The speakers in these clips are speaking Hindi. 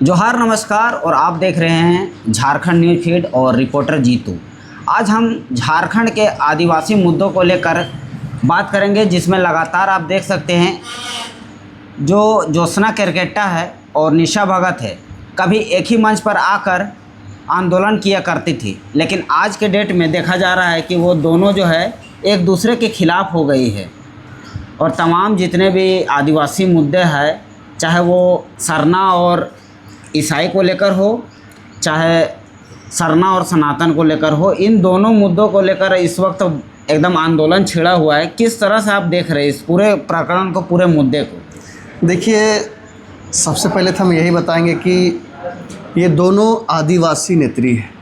जोहार नमस्कार और आप देख रहे हैं झारखंड न्यूज़ फीड और रिपोर्टर जीतू। आज हम झारखंड के आदिवासी मुद्दों को लेकर बात करेंगे, जिसमें लगातार आप देख सकते हैं जो ज्योत्सना केरकेट्टा है और निशा भगत है, कभी एक ही मंच पर आकर आंदोलन किया करती थी, लेकिन आज के डेट में देखा जा रहा है कि वो दोनों जो है एक दूसरे के खिलाफ़ हो गई है। और तमाम जितने भी आदिवासी मुद्दे हैं, चाहे वो सरना और ईसाई को लेकर हो, चाहे सरना और सनातन को लेकर हो, इन दोनों मुद्दों को लेकर इस वक्त एकदम आंदोलन छिड़ा हुआ है। किस तरह से आप देख रहे हैं इस पूरे प्रकरण को, पूरे मुद्दे को? देखिए, सबसे पहले तो हम यही बताएंगे कि ये दोनों आदिवासी नेत्री हैं।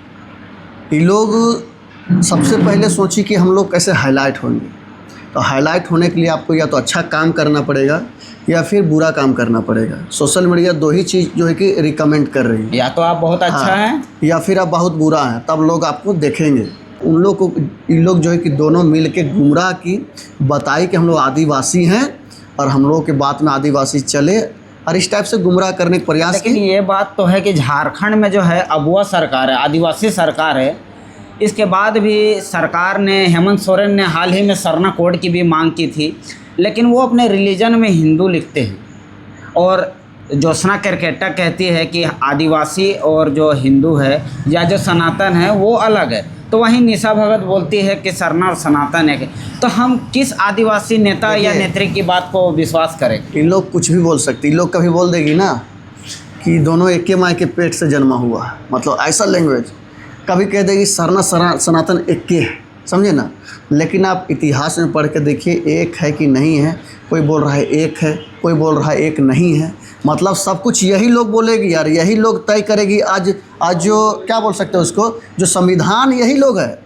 ये लोग सबसे पहले सोची कि हम लोग कैसे हाईलाइट होंगे। तो हाईलाइट होने के लिए आपको या तो अच्छा काम करना पड़ेगा या फिर बुरा काम करना पड़ेगा। सोशल मीडिया दो ही चीज़ जो है कि रिकमेंड कर रही है, या तो आप बहुत अच्छा हैं या फिर आप बहुत बुरा हैं, तब लोग आपको देखेंगे। उन लोग को इन लोग जो है कि दोनों मिल के गुमराह की बताई कि हम लोग आदिवासी हैं और हम लोग के बात में आदिवासी चले, और इस टाइप से गुमराह करने का प्रयास। लेकिन ये बात तो है कि झारखंड में जो है अबुआ सरकार है, आदिवासी सरकार है। इसके बाद भी सरकार ने, हेमंत सोरेन ने हाल ही में सरना कोड की भी मांग की थी, लेकिन वो अपने रिलीजन में हिंदू लिखते हैं। और ज्योत्सना केरकेट्टा कहती है कि आदिवासी और जो हिंदू है या जो सनातन है वो अलग है, तो वहीं निशा भगत बोलती है कि सरना और सनातन है। तो हम किस आदिवासी नेता या नेत्री की बात को विश्वास करें? इन लोग कुछ भी बोल सकती। इन लोग कभी बोल देगी ना कि दोनों एक के माँ के पेट से जन्मा हुआ, मतलब ऐसा लैंग्वेज। कभी कह देगी सरना सनातन एक के है, समझे ना। लेकिन आप इतिहास में पढ़ के देखिए, एक है कि नहीं है। कोई बोल रहा है एक है, कोई बोल रहा है एक नहीं है। मतलब सब कुछ यही लोग बोलेगी यार, यही लोग तय करेगी। आज जो क्या बोल सकते हैं उसको, जो संविधान यही लोग है।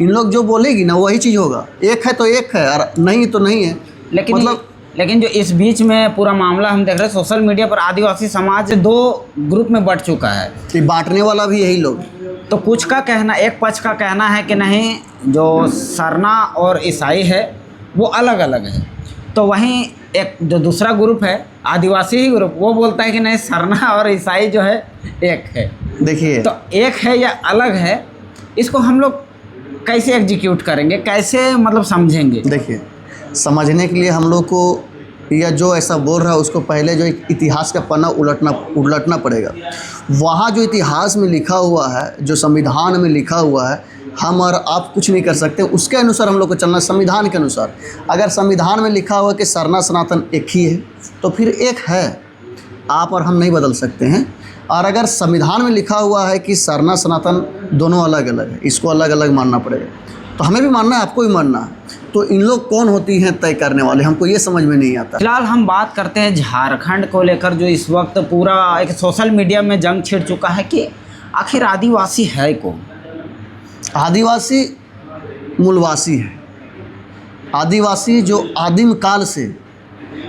इन लोग जो बोलेगी ना वही चीज़ होगा। एक है तो एक है और नहीं तो नहीं है। लेकिन जो इस बीच में पूरा मामला हम देख रहे हैं, सोशल मीडिया पर आदिवासी समाज दो ग्रुप में बंट चुका है। कि बांटने वाला भी यही लोग। तो कुछ का कहना, एक पक्ष का कहना है कि नहीं, जो सरना और ईसाई है वो अलग अलग है। तो वहीं एक जो दूसरा ग्रुप है, आदिवासी ही ग्रुप, वो बोलता है कि नहीं, सरना और ईसाई जो है एक है। देखिए, तो एक है या अलग है, इसको हम लोग कैसे एग्जीक्यूट करेंगे, कैसे मतलब समझेंगे? देखिए, समझने के लिए हम लोग को, या जो ऐसा बोल रहा है उसको पहले जो इतिहास का पन्ना उलटना पड़ेगा। वहाँ जो इतिहास में लिखा हुआ है, जो संविधान में लिखा हुआ है, हम और आप कुछ नहीं कर सकते। उसके अनुसार हम लोग को चलना, संविधान के अनुसार। अगर संविधान में लिखा हुआ कि सरना सनातन एक ही है, तो फिर एक है, आप और हम नहीं बदल सकते हैं। और अगर संविधान में लिखा हुआ है कि सरना सनातन दोनों अलग अलग है, इसको अलग अलग मानना पड़ेगा। तो हमें भी मानना है, आपको भी मानना है। तो इन लोग कौन होती हैं तय करने वाले, हमको ये समझ में नहीं आता। फिलहाल हम बात करते हैं झारखंड को लेकर, जो इस वक्त पूरा एक सोशल मीडिया में जंग छिड़ चुका है कि आखिर आदिवासी है कौन? आदिवासी मूलवासी है। आदिवासी जो आदिम काल से,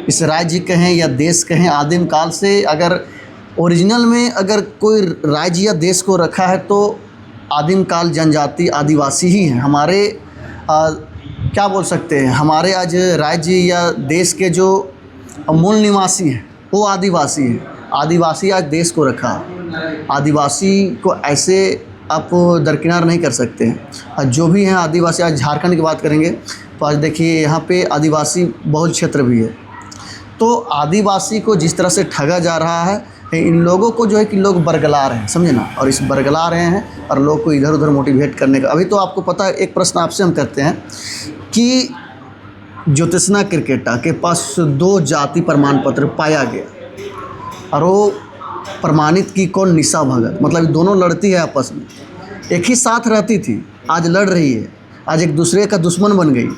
इस राज्य कहें या देश कहें, आदिम काल से अगर ओरिजिनल में अगर कोई राज्य या देश को रखा है तो आदिम काल जनजाति आदिवासी ही है। हमारे क्या बोल सकते हैं, हमारे आज राज्य या देश के जो मूल निवासी हैं वो आदिवासी हैं। आदिवासी आज देश को रखा। आदिवासी को ऐसे आप दरकिनार नहीं कर सकते हैं। जो भी हैं आदिवासी, आज झारखंड की बात करेंगे तो आज देखिए यहाँ पे आदिवासी बहुल क्षेत्र भी है। तो आदिवासी को जिस तरह से ठगा जा रहा है, इन लोगों को जो है कि लोग बरगला रहे हैं, समझे ना। और इस बरगला रहे हैं और लोग को इधर उधर मोटिवेट करने का। अभी तो आपको पता है, एक प्रश्न आपसे हम करते हैं कि ज्योत्सना केरकेट्टा के पास 2 जाति प्रमाण पत्र पाया गया और वो प्रमाणित की कौन? निशा भगत। मतलब दोनों लड़ती है आपस में, एक ही साथ रहती थी, आज लड़ रही है, आज एक दूसरे का दुश्मन बन गई।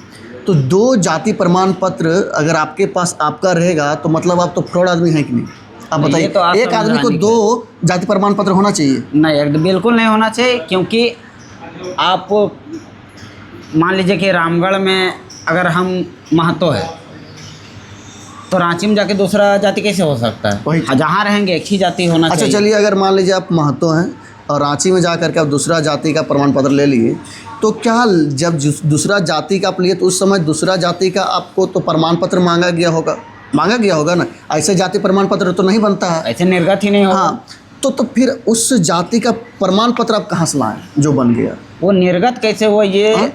तो 2 जाति प्रमाण पत्र अगर आपके पास आपका रहेगा तो मतलब आप तो फ्रॉड आदमी हैं कि नहीं? आप बताइए। तो एक आदमी को 2 जाति प्रमाण पत्र होना चाहिए? नहीं, बिल्कुल नहीं होना चाहिए। क्योंकि आप मान लीजिए कि रामगढ़ में अगर हम महतो है तो रांची में जाके दूसरा जाति कैसे हो सकता है? जहाँ रहेंगे एक ही जाति होना चाहिए। अच्छा, चलिए, अगर मान लीजिए आप महतो हैं और रांची में जा करके आप दूसरा जाति का प्रमाण पत्र ले लिए, तो क्या जब दूसरा जाति का आप लिए तो उस समय दूसरा जाति का आपको तो प्रमाण पत्र मांगा गया होगा ना? ऐसे जाति प्रमाण पत्र तो नहीं बनता है, ऐसे निर्गत ही नहीं होगा। हाँ, तो फिर उस जाति का प्रमाण पत्र आप कहाँ से लाएं जो बन गया? वो निर्गत कैसे हुआ ये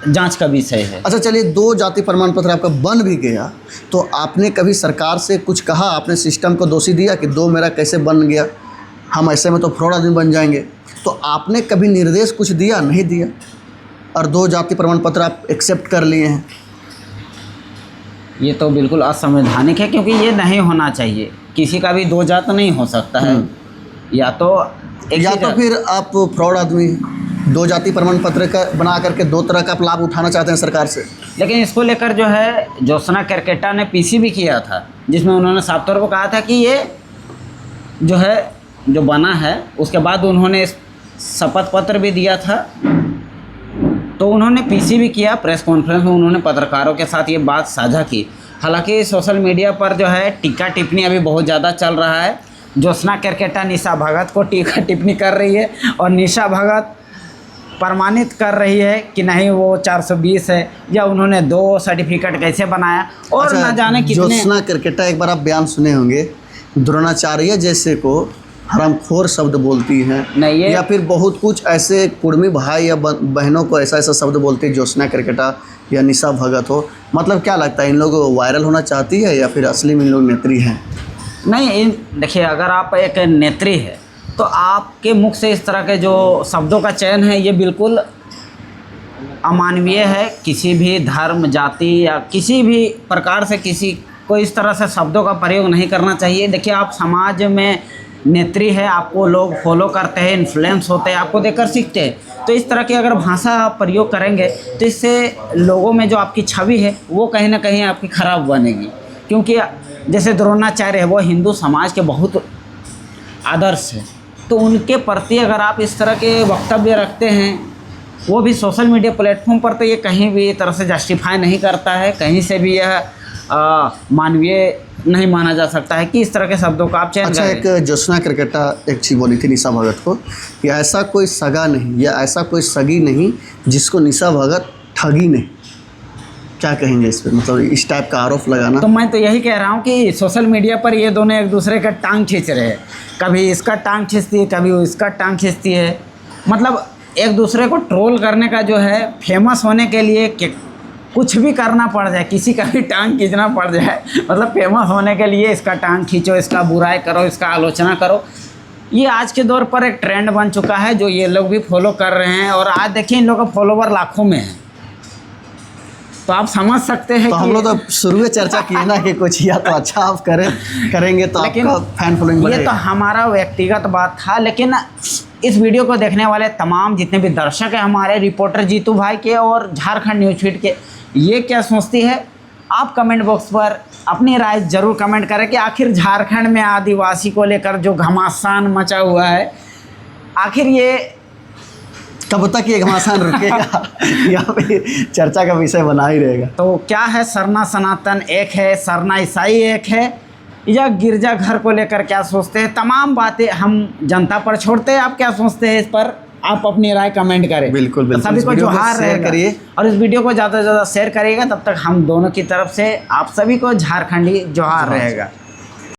जांच का विषय है। अच्छा चलिए, 2 जाति प्रमाण पत्र आपका बन भी गया, तो आपने कभी सरकार से कुछ कहा? आपने सिस्टम को दोषी दिया कि 2 मेरा कैसे बन गया, हम ऐसे में तो फ्रॉड आदमी बन जाएंगे? तो आपने कभी निर्देश कुछ दिया? नहीं दिया, और 2 जाति प्रमाण पत्र आप एक्सेप्ट कर लिए हैं। ये तो बिल्कुल असंवैधानिक है, क्योंकि ये नहीं होना चाहिए। किसी का भी 2 जात नहीं हो सकता है। या तो फिर आप फ्रॉड आदमी 2 जाति प्रमाण पत्र का बना करके 2 तरह का आप लाभ उठाना चाहते हैं सरकार से। लेकिन इसको लेकर जो है ज्योत्सना केरकेटा ने पीसी भी किया था, जिसमें उन्होंने साफ तौर पर कहा था कि ये जो है जो बना है, उसके बाद उन्होंने शपथ पत्र भी दिया था। तो उन्होंने पीसी भी किया, प्रेस कॉन्फ्रेंस में उन्होंने पत्रकारों के साथ ये बात साझा की। हालांकि सोशल मीडिया पर जो है टीका टिप्पणी अभी बहुत ज़्यादा चल रहा है। ज्योत्सना केरकेटा निशा भगत को टीका टिप्पणी कर रही है, और निशा भगत प्रमाणित कर रही है कि नहीं वो 420 है, या उन्होंने 2 सर्टिफिकेट कैसे बनाया, और अच्छा, न जाने कितने। ज्योत्सना केरकेटा, एक बार आप बयान सुने होंगे, द्रोणाचार्य जैसे को हरामखोर शब्द बोलती हैं, नहीं ये या फिर बहुत कुछ ऐसे कुर्मी भाई या बहनों को ऐसा ऐसा शब्द बोलती है ज्योत्सना केरकेटा या निशा भगत हो। मतलब क्या लगता है, इन लोगों को वायरल होना चाहती है या फिर असली में इन लोग नेत्री हैं? नहीं, देखिए, अगर आप एक नेत्री है तो आपके मुख से इस तरह के जो शब्दों का चयन है ये बिल्कुल अमानवीय है। किसी भी धर्म, जाति या किसी भी प्रकार से किसी को इस तरह से शब्दों का प्रयोग नहीं करना चाहिए। देखिए, आप समाज में नेत्री है, आपको लोग फॉलो करते हैं, इन्फ्लुएंस होते हैं, आपको देखकर सीखते हैं। तो इस तरह की अगर भाषा आप प्रयोग करेंगे तो इससे लोगों में जो आपकी छवि है वो कहीं ना कहीं आपकी ख़राब बनेगी। क्योंकि जैसे द्रोणाचार्य है, वो हिंदू समाज के बहुत आदर्श है, तो उनके प्रति अगर आप इस तरह के वक्तव्य रखते हैं, वो भी सोशल मीडिया प्लेटफॉर्म पर, तो ये कहीं भी तरह से जस्टिफाई नहीं करता है, कहीं से भी यह मानवीय नहीं माना जा सकता है कि इस तरह के शब्दों का आप चयन अच्छा, करें। एक ज्योत्सना केरकेटा एक चीज़ बोली थी निशा भगत को कि ऐसा कोई सगा नहीं या ऐसा कोई सगी नहीं जिसको निशा भगत ठगी नहीं। क्या कहेंगे इस पर, मतलब इस टाइप का आरोप लगाना? तो मैं तो यही कह रहा हूँ कि सोशल मीडिया पर ये दोनों एक दूसरे का टांग खींच रहे हैं। कभी इसका टांग खींचती है, कभी इसका टांग खींचती है। मतलब एक दूसरे को ट्रोल करने का जो है, फेमस होने के लिए कुछ भी करना पड़ जाए, किसी का भी टांग खींचना पड़ जाए। मतलब फेमस होने के लिए इसका टांग खींचो, इसका बुराई करो, इसका आलोचना करो। ये आज के दौर पर एक ट्रेंड बन चुका है जो ये लोग भी फॉलो कर रहे हैं। और आज देखिए, इन लोगों का फॉलोवर लाखों में है, तो आप समझ सकते हैं। तो हम लोग तो शुरू में चर्चा किए ना कि कुछ या तो अच्छा आप करेंगे तो आपका फैन फॉलोइंग बढ़ेगा। ये तो हमारा व्यक्तिगत बात था, लेकिन इस वीडियो को देखने वाले तमाम जितने भी दर्शक हैं हमारे, रिपोर्टर जीतू भाई के और झारखंड न्यूज़ फीड के, ये क्या सोचती है? आप कमेंट बॉक्स पर अपनी राय ज़रूर कमेंट करें कि आखिर झारखंड में आदिवासी को लेकर जो घमासान मचा हुआ है, आखिर ये कब तक ये घमासान रुकेगा या फिर चर्चा का विषय बना ही रहेगा? तो क्या है, सरना सनातन एक है, सरना ईसाई एक है, या गिरजा घर को लेकर क्या सोचते हैं? तमाम बातें हम जनता पर छोड़ते हैं। आप क्या सोचते हैं इस पर? आप अपनी राय कमेंट करें। बिल्कुल बिल्कुल, सभी को जोहार करिए और इस वीडियो को ज़्यादा से ज़्यादा शेयर करिएगा। तब तक हम दोनों की तरफ से आप सभी को झारखंडी जोहार रहेगा।